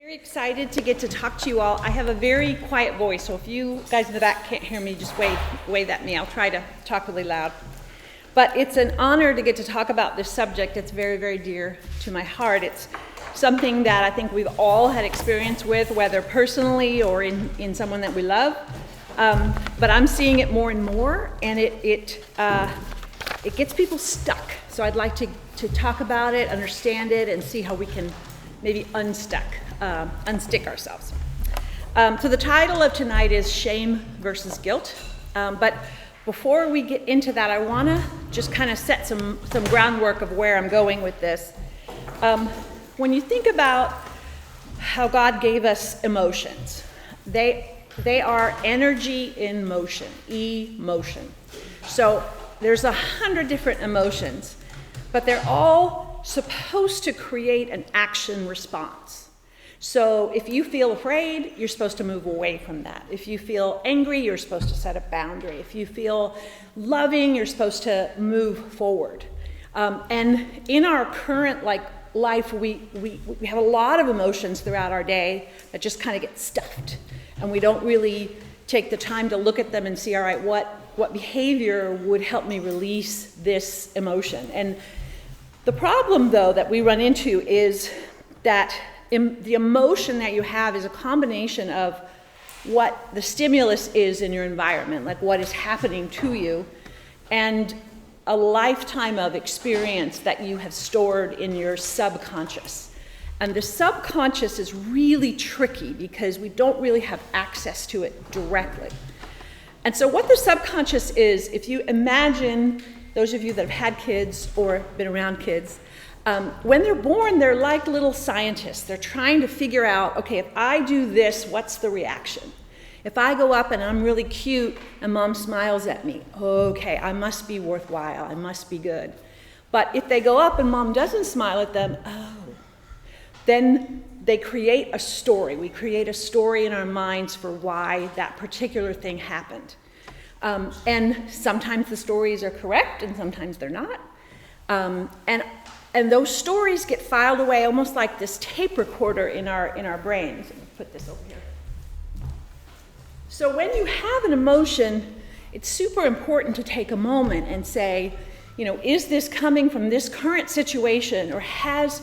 Very excited to get to talk to you all. I have a very quiet voice, so if you guys in the back can't hear me, just wave at me. I'll try to talk really loud. But it's an honor to get to talk about this subject. It's very, very dear to my heart. It's something that I think we've all had experience with, whether personally or in someone that we love. But I'm seeing it more and more, and it gets people stuck. So I'd like to talk about it, understand it, and see how we can maybe unstick ourselves. So the title of tonight is Shame versus Guilt. But before we get into that, I want to just kind of set some groundwork of where I'm going with this. When you think about how God gave us emotions, they are energy in motion, emotion. So there's 100 different emotions, but they're all supposed to create an action response. So if you feel afraid, you're supposed to move away from that. If you feel angry, you're supposed to set a boundary. If you feel loving, you're supposed to move forward. And in our current life, we have a lot of emotions throughout our day that just kind of get stuffed. And we don't really take the time to look at them and see, all right, what behavior would help me release this emotion? And the problem, though, that we run into is that the emotion that you have is a combination of what the stimulus is in your environment, like what is happening to you, and a lifetime of experience that you have stored in your subconscious. And the subconscious is really tricky because we don't really have access to it directly. And so what the subconscious is, if you imagine, those of you that have had kids or been around kids, when they're born, they're like little scientists. They're trying to figure out, okay, if I do this, what's the reaction? If I go up and I'm really cute and mom smiles at me, okay, I must be worthwhile, I must be good. But if they go up and mom doesn't smile at them, then they create a story. We create a story in our minds for why that particular thing happened. And sometimes the stories are correct and sometimes they're not. And those stories get filed away almost like this tape recorder in our brains. Let me put this over here. So when you have an emotion, it's super important to take a moment and say, is this coming from this current situation, or has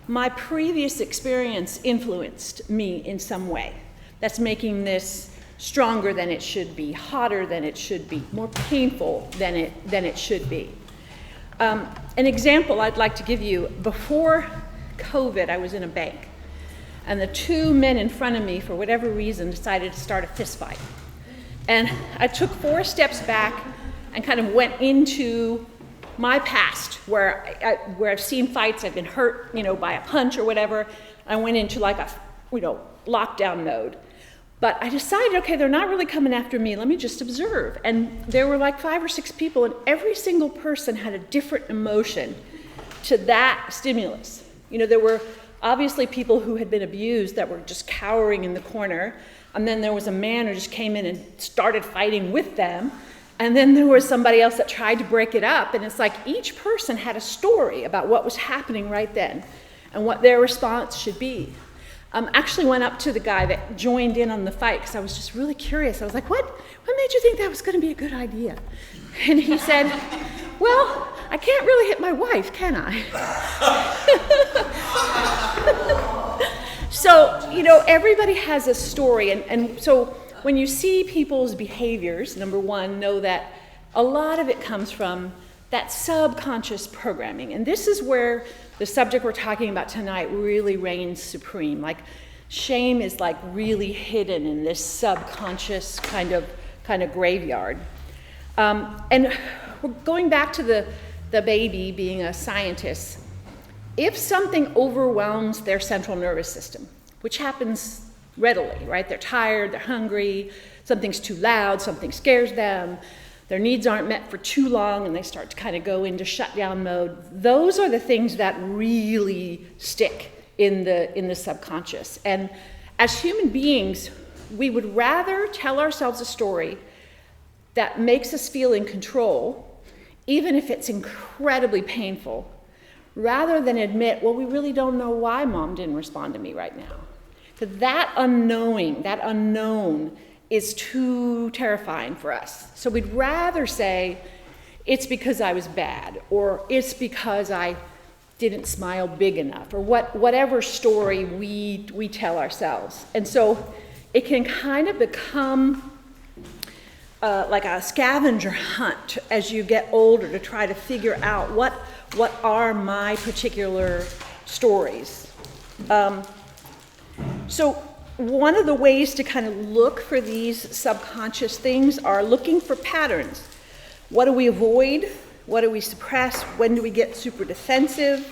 my previous experience influenced me in some way that's making this stronger than it should be, hotter than it should be, more painful than it should be? An example I'd like to give you, before COVID, I was in a bank, and the two men in front of me, for whatever reason, decided to start a fist fight. And I took 4 steps back and kind of went into my past, where I've seen fights, I've been hurt, by a punch or whatever. I went into like a, lockdown mode. But I decided, okay, they're not really coming after me. Let me just observe. And there were like 5 or 6 people, and every single person had a different emotion to that stimulus. There were obviously people who had been abused that were just cowering in the corner. And then there was a man who just came in and started fighting with them. And then there was somebody else that tried to break it up. And it's like each person had a story about what was happening right then and what their response should be. Actually went up to the guy that joined in on the fight because I was just really curious. I was like, what made you think that was going to be a good idea? And he said, well, I can't really hit my wife, can I? So, everybody has a story. And so when you see people's behaviors, number one, know that a lot of it comes from that subconscious programming. And this is where the subject we're talking about tonight really reigns supreme. Like, shame is like really hidden in this subconscious kind of graveyard. And we're going back to the baby being a scientist. If something overwhelms their central nervous system, which happens readily, right? They're tired, they're hungry, something's too loud, something scares them, their needs aren't met for too long, and they start to kind of go into shutdown mode. Those are the things that really stick in the subconscious. And as human beings, we would rather tell ourselves a story that makes us feel in control, even if it's incredibly painful, rather than admit, well, we really don't know why mom didn't respond to me right now. That unknown is too terrifying for us. So we'd rather say, it's because I was bad, or it's because I didn't smile big enough, or whatever story we tell ourselves. And so it can kind of become like a scavenger hunt as you get older to try to figure out what are my particular stories. So one of the ways to kind of look for these subconscious things are looking for patterns. What do we avoid? What do we suppress? When do we get super defensive?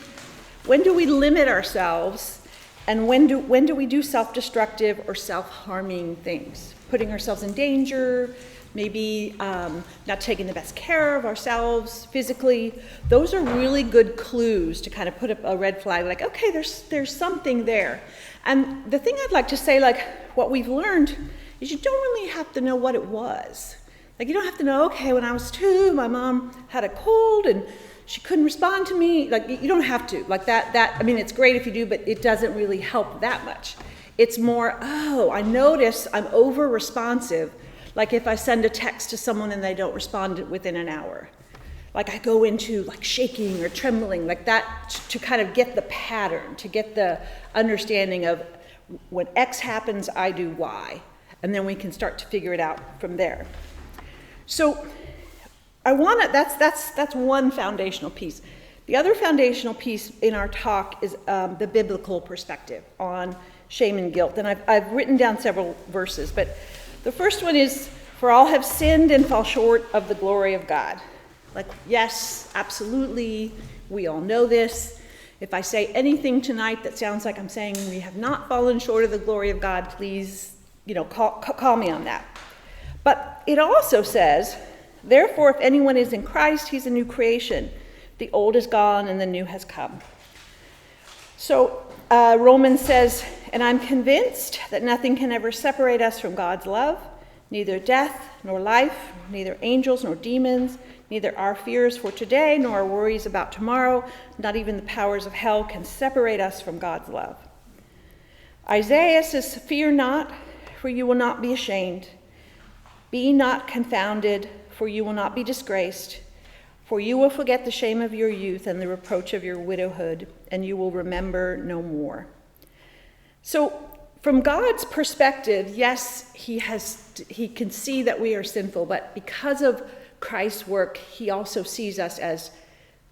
When do we limit ourselves? And when do we do self-destructive or self-harming things? Putting ourselves in danger, maybe not taking the best care of ourselves physically. Those are really good clues to kind of put up a red flag, like, okay, there's something there. And the thing I'd like to say, like, what we've learned is you don't really have to know what it was. Like, you don't have to know, okay, when I was 2, my mom had a cold and she couldn't respond to me. Like, you don't have to. Like, I mean, it's great if you do, but it doesn't really help that much. It's more, oh, I notice I'm over-responsive. Like if I send a text to someone and they don't respond within an hour. Like I go into like shaking or trembling, like that, to kind of get the pattern, to get the understanding of when X happens, I do Y. And then we can start to figure it out from there. So that's one foundational piece. The other foundational piece in our talk is the biblical perspective on shame and guilt. And I've written down several verses, but the first one is, for all have sinned and fall short of the glory of God. Like, yes, absolutely, we all know this. If I say anything tonight that sounds like I'm saying we have not fallen short of the glory of God, please, call me on that. But it also says, therefore, if anyone is in Christ, he's a new creation. The old is gone and the new has come. So Romans says, and I'm convinced that nothing can ever separate us from God's love, neither death nor life, neither angels nor demons, neither our fears for today nor our worries about tomorrow, not even the powers of hell can separate us from God's love. Isaiah says, fear not, for you will not be ashamed. Be not confounded, for you will not be disgraced. For you will forget the shame of your youth and the reproach of your widowhood, and you will remember no more. So from God's perspective, yes, he can see that we are sinful, but because of Christ's work, he also sees us as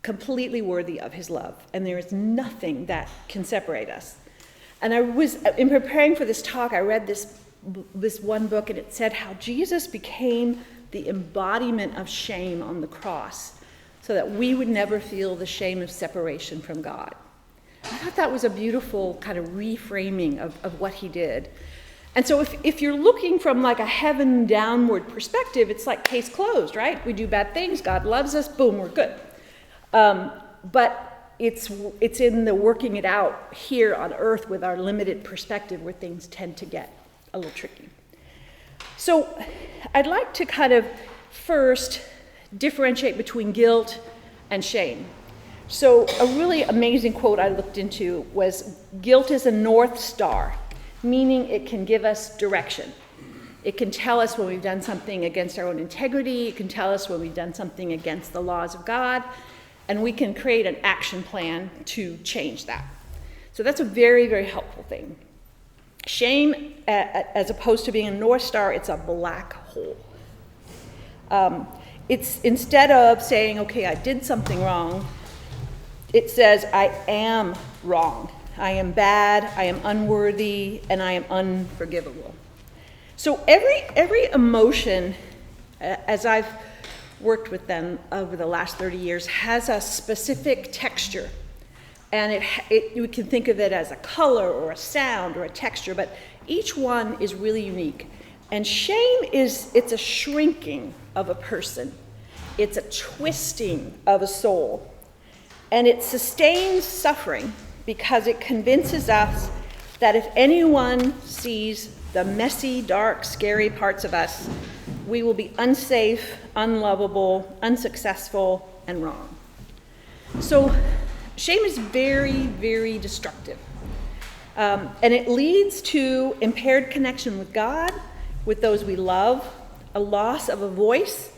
completely worthy of his love, and there is nothing that can separate us. And in preparing for this talk, I read this one book, and it said how Jesus became the embodiment of shame on the cross so that we would never feel the shame of separation from God. I thought that was a beautiful kind of reframing of what he did. And so if you're looking from like a heaven downward perspective, it's like case closed, right? We do bad things, God loves us, boom, we're good. But it's in the working it out here on earth with our limited perspective where things tend to get a little tricky. So I'd like to kind of first differentiate between guilt and shame. So a really amazing quote I looked into was, guilt is a North Star, meaning it can give us direction. It can tell us when we've done something against our own integrity. It can tell us when we've done something against the laws of God, and we can create an action plan to change that. So that's a very, very helpful thing. Shame, as opposed to being a North Star, it's a black hole. It's instead of saying, okay, I did something wrong, it says, I am wrong. I am bad, I am unworthy, and I am unforgivable. So every emotion, as I've worked with them over the last 30 years, has a specific texture. And you can think of it as a color or a sound or a texture, but each one is really unique. And shame it's a shrinking of a person. It's a twisting of a soul. And it sustains suffering because it convinces us that if anyone sees the messy, dark, scary parts of us, we will be unsafe, unlovable, unsuccessful, and wrong. So shame is very, very destructive. And it leads to impaired connection with God, with those we love, a loss of a voice.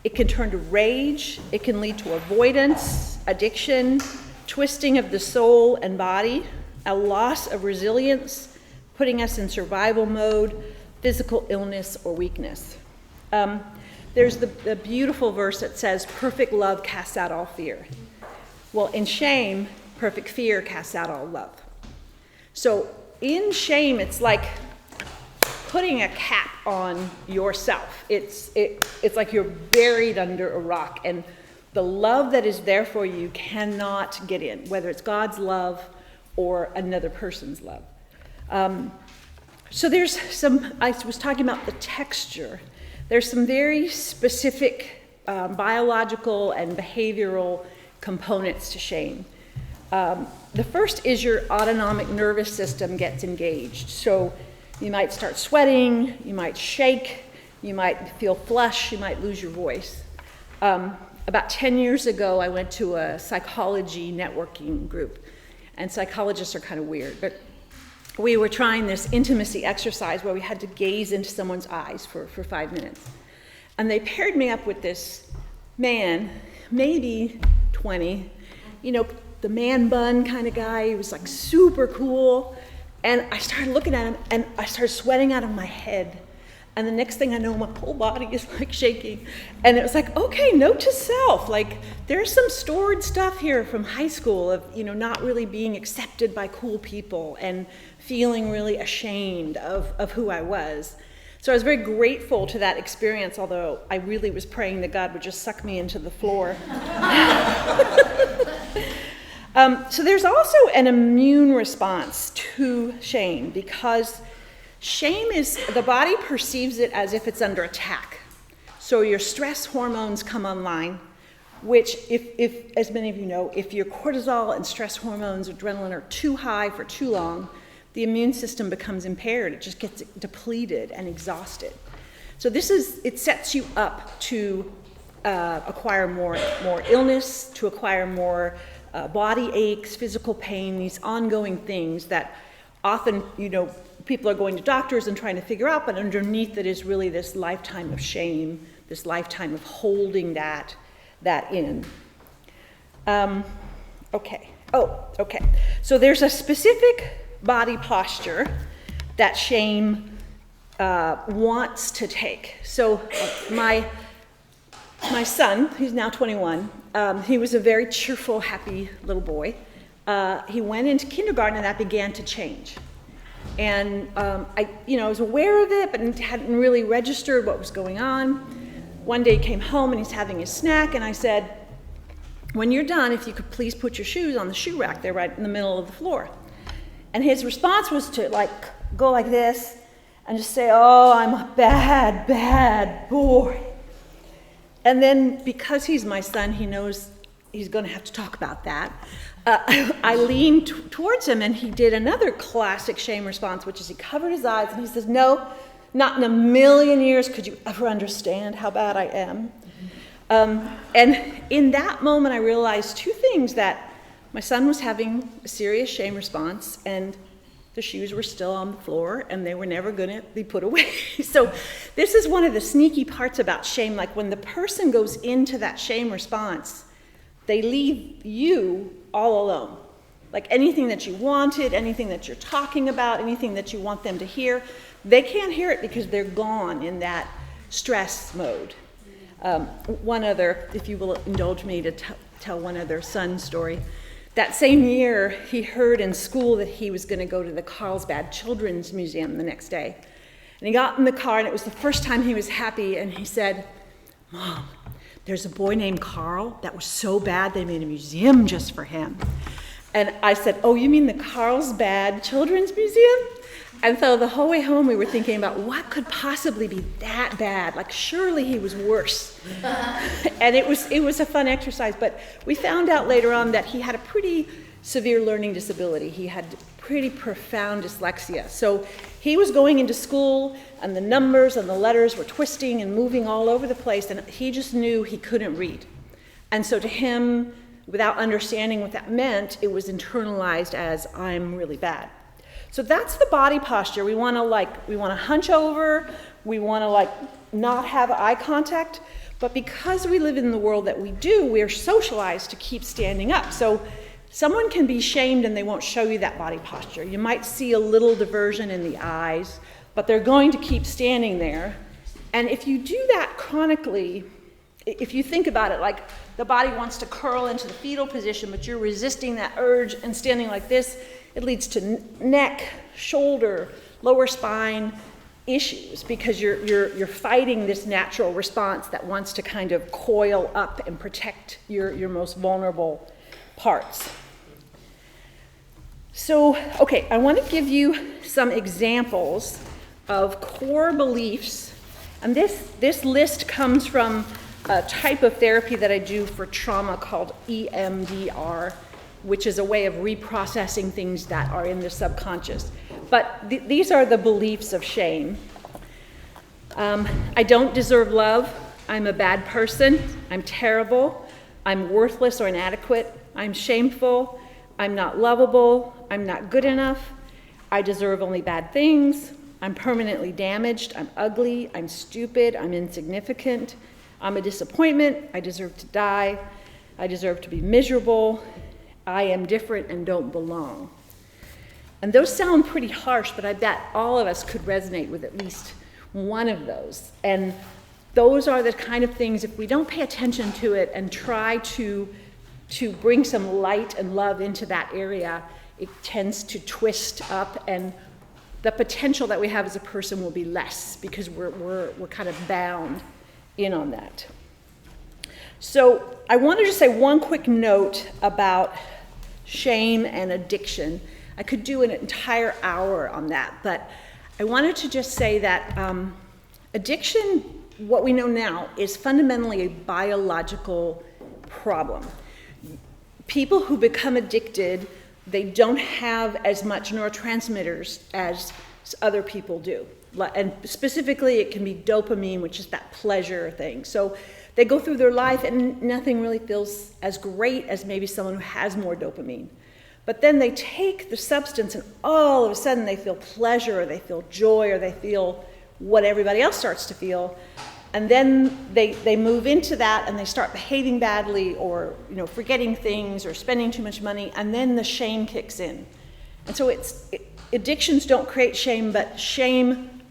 It can turn to rage. It can lead to avoidance, addiction, twisting of the soul and body, a loss of resilience, putting us in survival mode, physical illness or weakness. There's the beautiful verse that says, perfect love casts out all fear. Well, in shame, perfect fear casts out all love. So in shame, it's like putting a cap on yourself. It's like you're buried under a rock, and the love that is there for you cannot get in, whether it's God's love or another person's love. So there's I was talking about the texture. There's some very specific biological and behavioral components to shame. The first is your autonomic nervous system gets engaged. So you might start sweating, you might shake, you might feel flush, you might lose your voice. About 10 years ago, I went to a psychology networking group, and psychologists are kind of weird, but we were trying this intimacy exercise where we had to gaze into someone's eyes for 5 minutes. And they paired me up with this man, maybe 20, the man bun kind of guy. He was like super cool. And I started looking at him, and I started sweating out of my head. And the next thing I know, my whole body is like shaking. And it was like, okay, note to self. Like, there's some stored stuff here from high school of, not really being accepted by cool people and feeling really ashamed of who I was. So I was very grateful to that experience, although I really was praying that God would just suck me into the floor. So there's also an immune response to shame, because shame is, the body perceives it as if it's under attack. So your stress hormones come online, which if as many of you know, if your cortisol and stress hormones, adrenaline are too high for too long, the immune system becomes impaired. It just gets depleted and exhausted. So it sets you up to acquire more illness, to acquire more body aches, physical pain, these ongoing things that often, people are going to doctors and trying to figure out, but underneath it is really this lifetime of shame, this lifetime of holding that in. Okay. So there's a specific body posture that shame wants to take. So my son, he's now 21, he was a very cheerful, happy little boy. He went into kindergarten, and that began to change. And I was aware of it, but hadn't really registered what was going on. One day he came home, and he's having his snack, and I said, when you're done, if you could please put your shoes on the shoe rack there right in the middle of the floor. And his response was to go like this and just say, oh, I'm a bad, bad boy. And then because he's my son, he knows he's going to have to talk about that. I leaned towards him, and he did another classic shame response, which is he covered his eyes and he says, no, not in a million years could you ever understand how bad I am. And in that moment, I realized two things: that my son was having a serious shame response, and the shoes were still on the floor, and they were never going to be put away. So this is one of the sneaky parts about shame. Like, when the person goes into that shame response, they leave you all alone. Like, anything that you wanted, anything that you're talking about, anything that you want them to hear, they can't hear it because they're gone in that stress mode. One other, if you will indulge me to tell one other son story. That same year, he heard in school that he was going to go to the Carlsbad Children's Museum the next day. And he got in the car, and it was the first time he was happy, and he said, Mom, there's a boy named Carl that was so bad they made a museum just for him. And I said, oh, you mean the Carlsbad Children's Museum? And so the whole way home, we were thinking about what could possibly be that bad. Like, surely he was worse. And it was a fun exercise. But we found out later on that he had a pretty severe learning disability. He had pretty profound dyslexia. So he was going into school, and the numbers and the letters were twisting and moving all over the place, and he just knew he couldn't read. And so to him, without understanding what that meant, it was internalized as, I'm really bad. So that's the body posture. We want to hunch over, we want to not have eye contact, but because we live in the world that we do, we're socialized to keep standing up. So someone can be shamed and they won't show you that body posture. You might see a little diversion in the eyes, but they're going to keep standing there. And if you do that chronically, if you think about it, like the body wants to curl into the fetal position, but you're resisting that urge and standing like this, it leads to neck, shoulder, lower spine issues because you're fighting this natural response that wants to kind of coil up and protect your most vulnerable parts. So, okay, I want to give you some examples of core beliefs. And this list comes from a type of therapy that I do for trauma called EMDR, which is a way of reprocessing things that are in the subconscious. But these are the beliefs of shame. I don't deserve love. I'm a bad person. I'm terrible. I'm worthless or inadequate. I'm shameful. I'm not lovable. I'm not good enough. I deserve only bad things. I'm permanently damaged. I'm ugly. I'm stupid. I'm insignificant. I'm a disappointment. I deserve to die. I deserve to be miserable. I am different and don't belong. And those sound pretty harsh, but I bet all of us could resonate with at least one of those. And those are the kind of things, if we don't pay attention to it and try to bring some light and love into that area, it tends to twist up, and the potential that we have as a person will be less because we're kind of bound in on that. So I want to just say one quick note about shame and addiction. I could do an entire hour on that, but I wanted to just say that addiction, what we know now, is fundamentally a biological problem. People who become addicted, they don't have as much neurotransmitters as other people do. And specifically, it can be dopamine, which is that pleasure thing. So they go through their life and nothing really feels as great as maybe someone who has more dopamine. But then they take the substance and all of a sudden they feel pleasure, or they feel joy, or they feel what everybody else starts to feel. And then they move into that and they start behaving badly, or forgetting things or spending too much money, and then the shame kicks in. And so addictions don't create shame, but shame,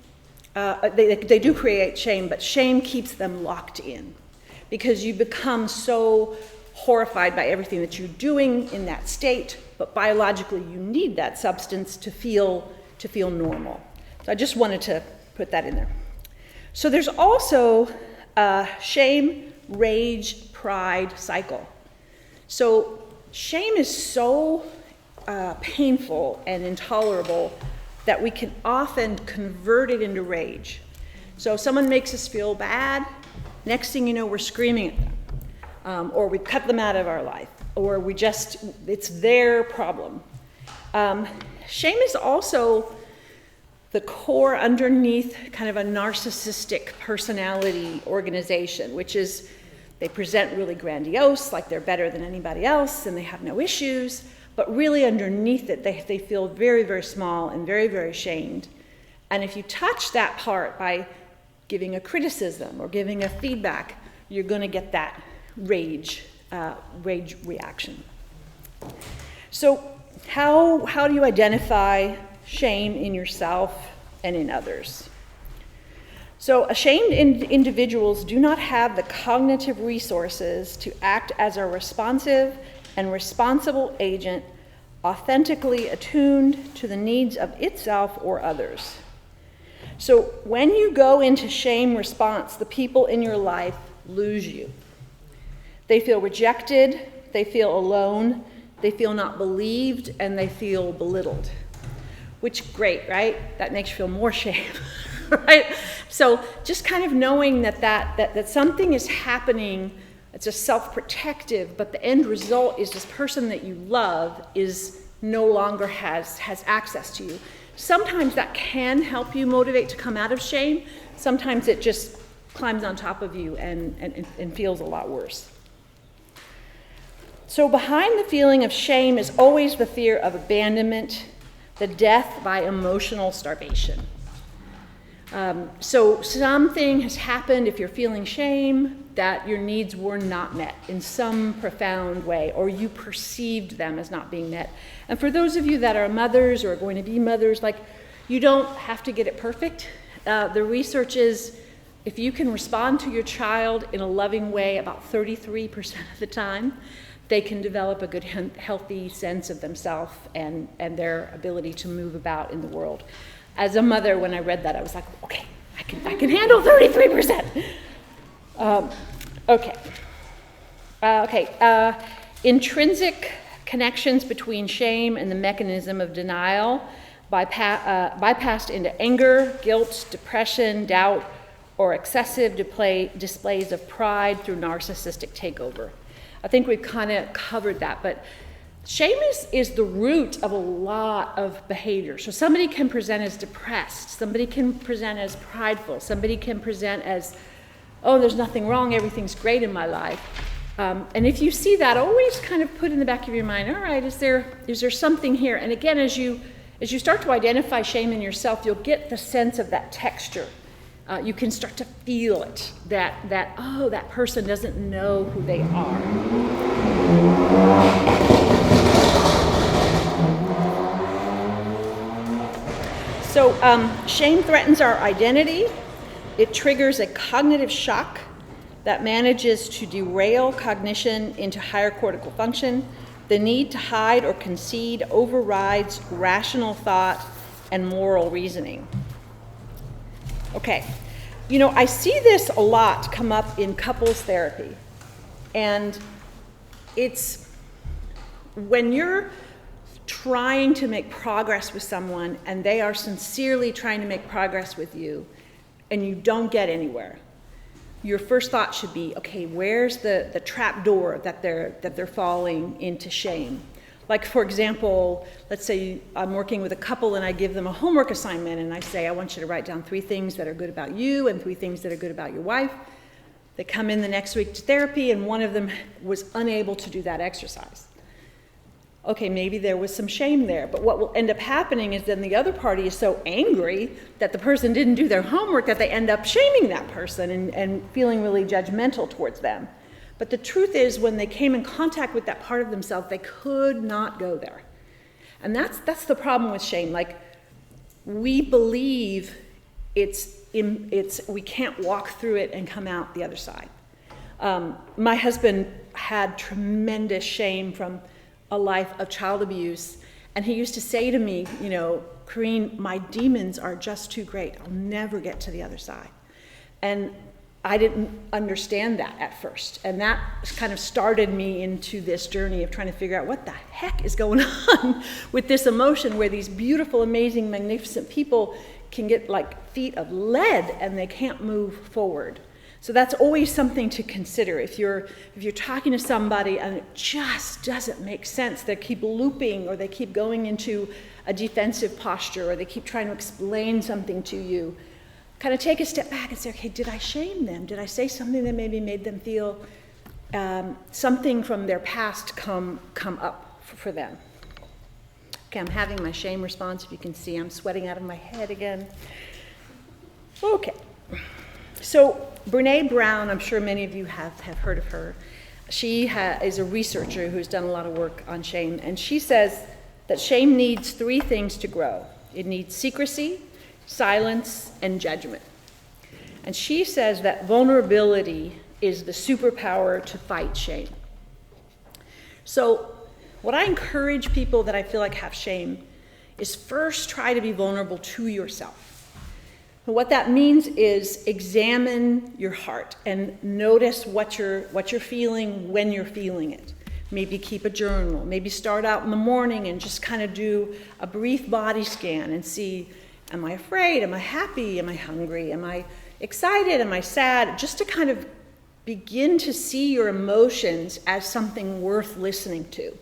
they do create shame, but shame keeps them locked in. Because you become so horrified by everything that you're doing in that state, but biologically you need that substance to feel normal. So I just wanted to put that in there. So there's also a shame, rage, pride cycle. So shame is so painful and intolerable that we can often convert it into rage. So if someone makes us feel bad, next thing you know, we're screaming at them, or we cut them out of our life, or it's their problem. Shame is also the core underneath kind of a narcissistic personality organization, which is they present really grandiose, like they're better than anybody else, and they have no issues, but really underneath it, they feel very, very small and very, very ashamed. And if you touch that part by giving a criticism or giving a feedback, you're going to get that rage reaction. So how do you identify shame in yourself and in others? So ashamed individuals do not have the cognitive resources to act as a responsive and responsible agent, authentically attuned to the needs of itself or others. So when you go into shame response, the people in your life lose you. They feel rejected, they feel alone, they feel not believed, and they feel belittled. Which, great, right? That makes you feel more shame, right? So just kind of knowing that something is happening, it's a self-protective, but the end result is this person that you love is no longer has access to you. Sometimes that can help you motivate to come out of shame. Sometimes it just climbs on top of you and feels a lot worse. So behind the feeling of shame is always the fear of abandonment, the death by emotional starvation. So something has happened, if you're feeling shame, that your needs were not met in some profound way, or you perceived them as not being met. And for those of you that are mothers or are going to be mothers, like, you don't have to get it perfect. The research is, if you can respond to your child in a loving way about 33% of the time, they can develop a good, healthy sense of themselves and their ability to move about in the world. As a mother, when I read that, I was like, okay, I can handle 33%. Intrinsic connections between shame and the mechanism of denial bypassed into anger, guilt, depression, doubt, or excessive displays of pride through narcissistic takeover. I think we've kind of covered that, but shame is the root of a lot of behavior. So somebody can present as depressed, somebody can present as prideful, somebody can present as, oh, there's nothing wrong, everything's great in my life. And if you see that, always kind of put in the back of your mind, all right, is there something here? And again, as you start to identify shame in yourself, you'll get the sense of that texture. You can start to feel it, that oh, that person doesn't know who they are. So shame threatens our identity. It triggers a cognitive shock that manages to derail cognition into higher cortical function. The need to hide or concede overrides rational thought and moral reasoning. Okay, I see this a lot come up in couples therapy. And it's when you're trying to make progress with someone and they are sincerely trying to make progress with you and you don't get anywhere, your first thought should be, okay, where's the trap door that they're falling into shame? Like, for example, let's say I'm working with a couple and I give them a homework assignment and I say, I want you to write down 3 things that are good about you and 3 things that are good about your wife. They come in the next week to therapy and one of them was unable to do that exercise. Okay, maybe there was some shame there, but what will end up happening is then the other party is so angry that the person didn't do their homework that they end up shaming that person and feeling really judgmental towards them. But the truth is, when they came in contact with that part of themselves, they could not go there. And that's the problem with shame. Like, we believe we can't walk through it and come out the other side. My husband had tremendous shame from a life of child abuse, and he used to say to me, Corinne, my demons are just too great. I'll never get to the other side. And I didn't understand that at first. And that kind of started me into this journey of trying to figure out what the heck is going on with this emotion where these beautiful, amazing, magnificent people can get like feet of lead and they can't move forward. So that's always something to consider. If you're talking to somebody and it just doesn't make sense, they keep looping or they keep going into a defensive posture or they keep trying to explain something to you, kind of take a step back and say, okay, did I shame them? Did I say something that maybe made them feel something from their past come up for them? Okay, I'm having my shame response. If you can see, I'm sweating out of my head again. Okay. So Brené Brown, I'm sure many of you have heard of her. She is a researcher who's done a lot of work on shame, and she says that shame needs 3 things to grow. It needs secrecy, silence, and judgment. And she says that vulnerability is the superpower to fight shame. So what I encourage people that I feel like have shame is first try to be vulnerable to yourself. And what that means is examine your heart and notice what you're feeling when you're feeling it. Maybe keep a journal. Maybe start out in the morning and just kind of do a brief body scan and see, am I afraid? Am I happy? Am I hungry? Am I excited? Am I sad? Just to kind of begin to see your emotions as something worth listening to.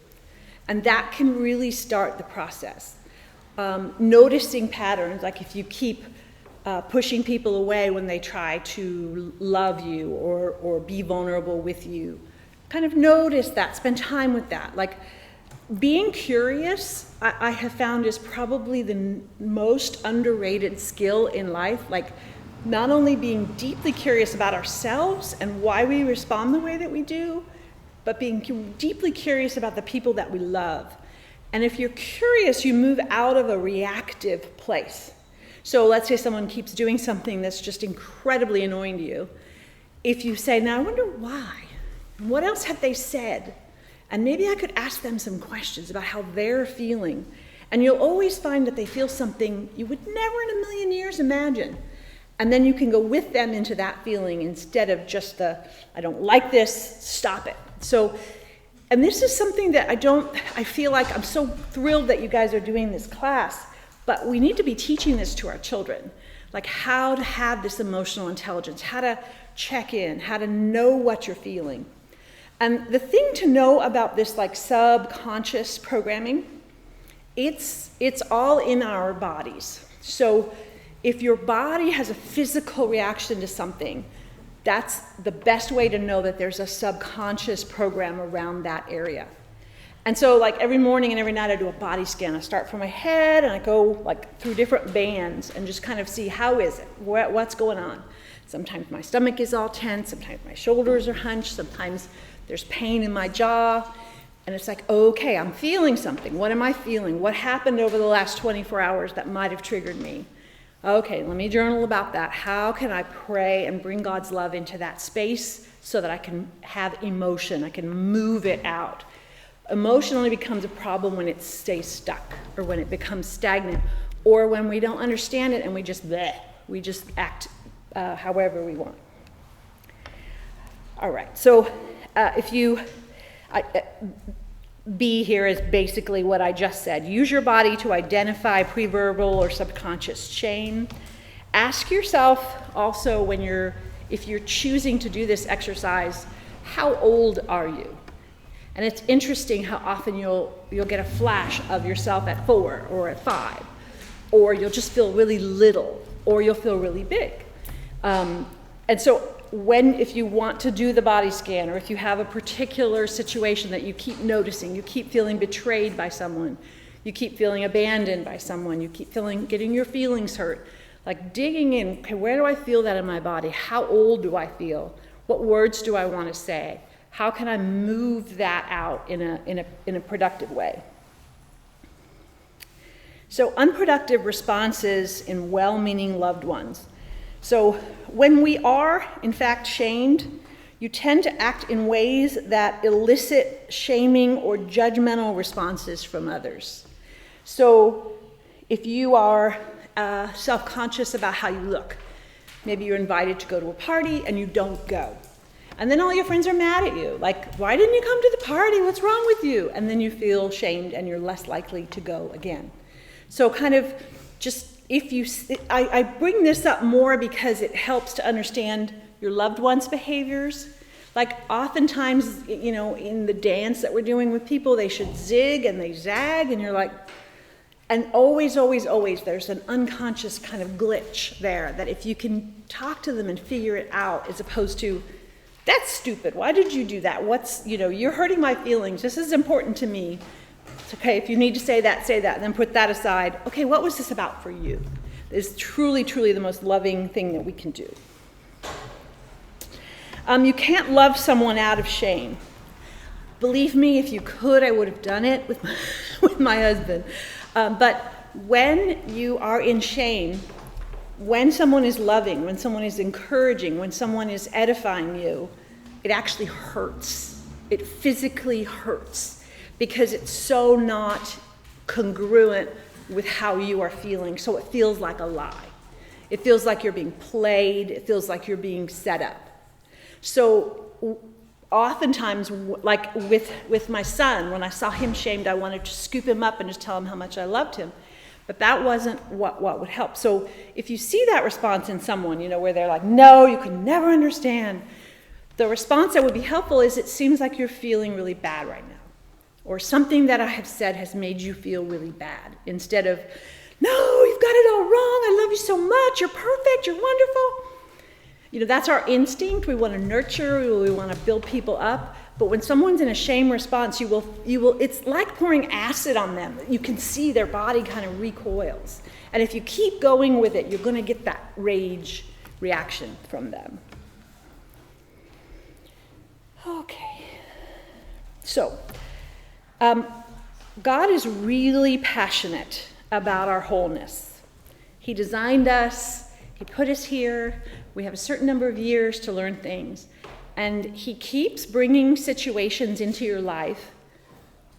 And that can really start the process. Noticing patterns, like if you keep pushing people away when they try to love you or be vulnerable with you. Kind of notice that, spend time with that. Like, being curious, I have found, is probably the most underrated skill in life. Like, not only being deeply curious about ourselves and why we respond the way that we do, but being deeply curious about the people that we love. And if you're curious, you move out of a reactive place. So let's say someone keeps doing something that's just incredibly annoying to you. If you say, now I wonder why, what else have they said? And maybe I could ask them some questions about how they're feeling. And you'll always find that they feel something you would never in a million years imagine. And then you can go with them into that feeling instead of just the, I don't like this, stop it. So, and this is something that I feel like I'm so thrilled that you guys are doing this class, but we need to be teaching this to our children. Like how to have this emotional intelligence, how to check in, how to know what you're feeling. And the thing to know about this like subconscious programming, it's all in our bodies. So if your body has a physical reaction to something, that's the best way to know that there's a subconscious program around that area. And so like every morning and every night I do a body scan. I start from my head and I go like through different bands and just kind of see how is it, what's going on. Sometimes my stomach is all tense, sometimes my shoulders are hunched, sometimes there's pain in my jaw, and it's like, okay, I'm feeling something. What am I feeling? What happened over the last 24 hours that might have triggered me? Okay, let me journal about that. How can I pray and bring God's love into that space so that I can have emotion, I can move it out? Emotion only becomes a problem when it stays stuck, or when it becomes stagnant, or when we don't understand it and we just act however we want. All right, so B here is basically what I just said. Use your body to identify pre-verbal or subconscious shame. Ask yourself also if you're choosing to do this exercise, how old are you? And it's interesting how often you'll get a flash of yourself at 4 or at 5, or you'll just feel really little, or you'll feel really big. And so if you want to do the body scan, or if you have a particular situation that you keep noticing, you keep feeling betrayed by someone, you keep feeling abandoned by someone, you keep getting your feelings hurt, like digging in, okay, where do I feel that in my body? How old do I feel? What words do I want to say? How can I move that out in a productive way? So unproductive responses in well-meaning loved ones. So when we are, in fact, shamed, you tend to act in ways that elicit shaming or judgmental responses from others. So if you are self-conscious about how you look, maybe you're invited to go to a party and you don't go. And then all your friends are mad at you, like, why didn't you come to the party? What's wrong with you? And then you feel shamed and you're less likely to go again. So kind of just I bring this up more because it helps to understand your loved one's behaviors. Like oftentimes, in the dance that we're doing with people, they should zig and they zag, and you're like, and always, there's an unconscious kind of glitch there that if you can talk to them and figure it out, as opposed to, that's stupid, why did you do that? You're hurting my feelings, this is important to me. It's okay, if you need to say that, and then put that aside. Okay, what was this about for you? It's truly, truly the most loving thing that we can do. You can't love someone out of shame. Believe me, if you could, I would have done it with my husband. But when you are in shame, when someone is loving, when someone is encouraging, when someone is edifying you, it actually hurts. It physically hurts. Because it's so not congruent with how you are feeling, so it feels like a lie. It feels like you're being played, it feels like you're being set up. So oftentimes, like with my son, when I saw him shamed, I wanted to scoop him up and just tell him how much I loved him. But that wasn't what would help. So if you see that response in someone, where they're like, no, you can never understand, the response that would be helpful is, it seems like you're feeling really bad right now. Or something that I have said has made you feel really bad. Instead of, no, you've got it all wrong, I love you so much, you're perfect, you're wonderful. That's our instinct. We want to nurture, we want to build people up. But when someone's in a shame response, you will, it's like pouring acid on them. You can see their body kind of recoils. And if you keep going with it, you're going to get that rage reaction from them. Okay. So, God is really passionate about our wholeness. He designed us. He put us here. We have a certain number of years to learn things. And he keeps bringing situations into your life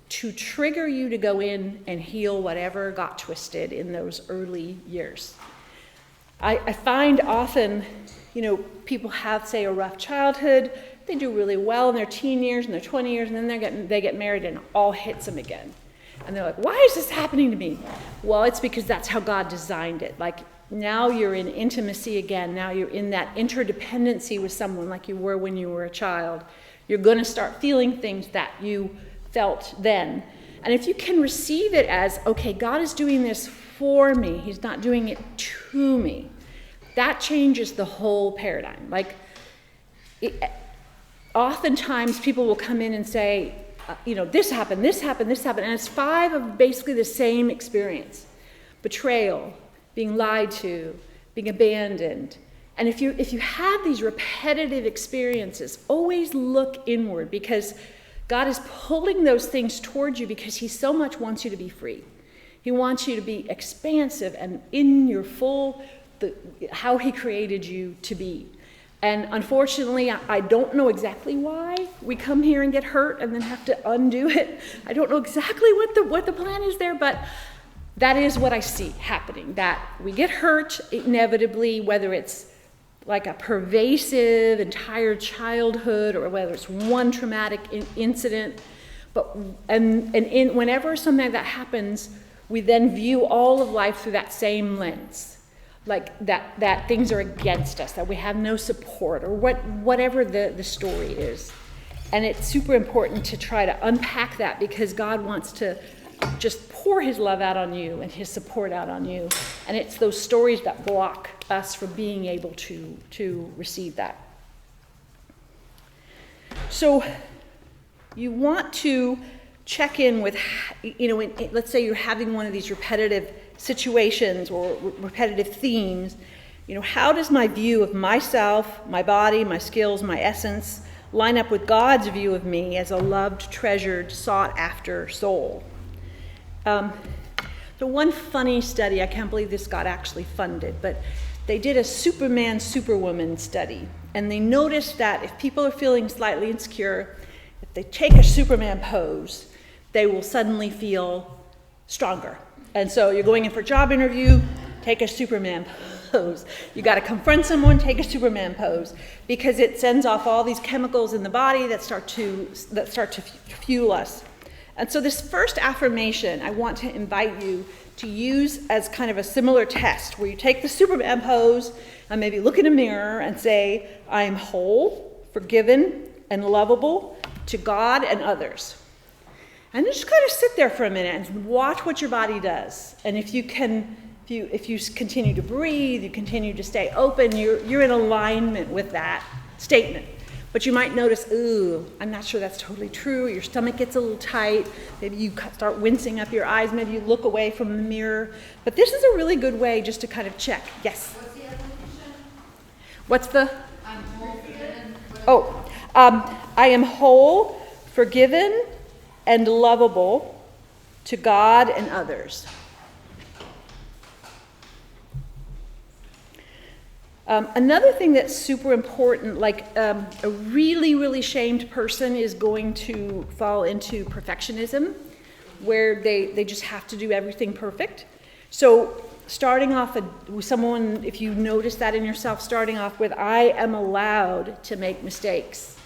to trigger you to go in and heal whatever got twisted in those early years. I find often, people have, say, a rough childhood. They do really well in their teen years and their 20 years, and then they get married and it all hits them again. And they're like, why is this happening to me? Well, it's because that's how God designed it. Like, now you're in intimacy again. Now you're in that interdependency with someone like you were when you were a child. You're going to start feeling things that you felt then. And if you can receive it as, okay, God is doing this for me. He's not doing it to me. That changes the whole paradigm. Oftentimes people will come in and say, this happened, this happened, this happened. And it's 5 of basically the same experience. Betrayal, being lied to, being abandoned. And if you have these repetitive experiences, always look inward, because God is pulling those things towards you because he so much wants you to be free. He wants you to be expansive and in your full, how he created you to be. And unfortunately, I don't know exactly why we come here and get hurt and then have to undo it. I don't know exactly what the plan is there, but that is what I see happening, that we get hurt inevitably, whether it's like a pervasive entire childhood or whether it's one traumatic incident. Whenever something like that happens, we then view all of life through that same lens. Like that things are against us, that we have no support, or whatever the story is. And it's super important to try to unpack that, because God wants to just pour his love out on you and his support out on you. And it's those stories that block us from being able to receive that. So you want to check in with, let's say you're having one of these repetitive situations or repetitive themes. How does my view of myself, my body, my skills, my essence line up with God's view of me as a loved, treasured, sought-after soul? So one funny study, I can't believe this got actually funded, but they did a Superman, Superwoman study, and they noticed that if people are feeling slightly insecure, if they take a Superman pose, they will suddenly feel stronger. And so you're going in for a job interview, take a Superman pose. You got to confront someone, take a Superman pose, because it sends off all these chemicals in the body that start to fuel us. And so this first affirmation, I want to invite you to use as kind of a similar test, where you take the Superman pose and maybe look in a mirror and say, I am whole, forgiven, and lovable to God and others. And just kind of sit there for a minute and watch what your body does. And if you continue to breathe, you continue to stay open, you're in alignment with that statement. But you might notice, ooh, I'm not sure that's totally true. Your stomach gets a little tight. Maybe you start wincing up your eyes. Maybe you look away from the mirror. But this is a really good way just to kind of check. Yes? What's the affirmation? What's the? I'm whole, forgiven. I am whole, forgiven, and lovable to God and others. Another thing that's super important, like a really, really shamed person is going to fall into perfectionism, where they just have to do everything perfect. So starting off with someone, if you notice that in yourself, starting off with, I am allowed to make mistakes.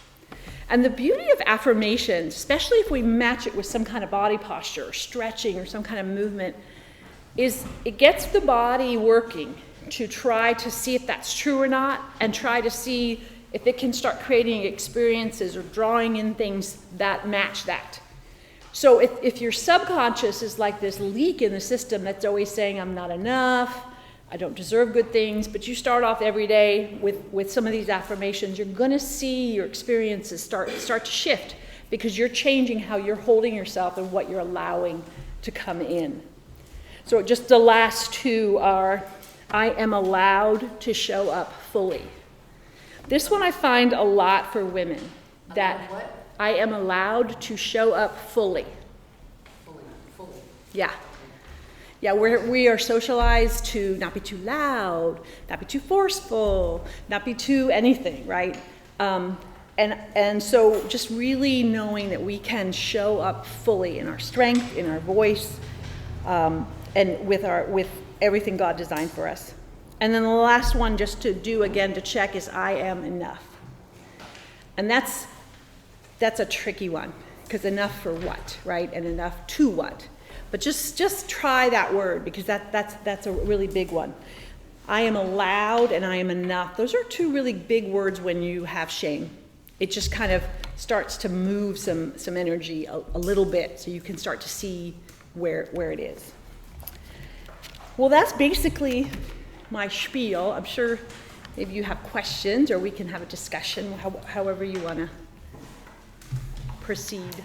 And the beauty of affirmations, especially if we match it with some kind of body posture or stretching or some kind of movement, is it gets the body working to try to see if that's true or not, and try to see if it can start creating experiences or drawing in things that match that. So if your subconscious is like this leak in the system that's always saying, I'm not enough, I don't deserve good things, but you start off every day with some of these affirmations, you're gonna see your experiences start to shift because you're changing how you're holding yourself and what you're allowing to come in. So just the last two are, I am allowed to show up fully. This one I find a lot for women, that I am allowed to show up fully. Fully. Yeah. Yeah, we are socialized to not be too loud, not be too forceful, not be too anything, right? And so just really knowing that we can show up fully in our strength, in our voice, and with everything God designed for us. And then the last one, just to do again to check, is I am enough. And that's a tricky one, because enough for what, right? And enough to what? But just try that word, because that's a really big one. I am allowed and I am enough. Those are two really big words when you have shame. It just kind of starts to move some energy a little bit, so you can start to see where it is. Well, that's basically my spiel. I'm sure maybe you have questions, or we can have a discussion, however you want to proceed.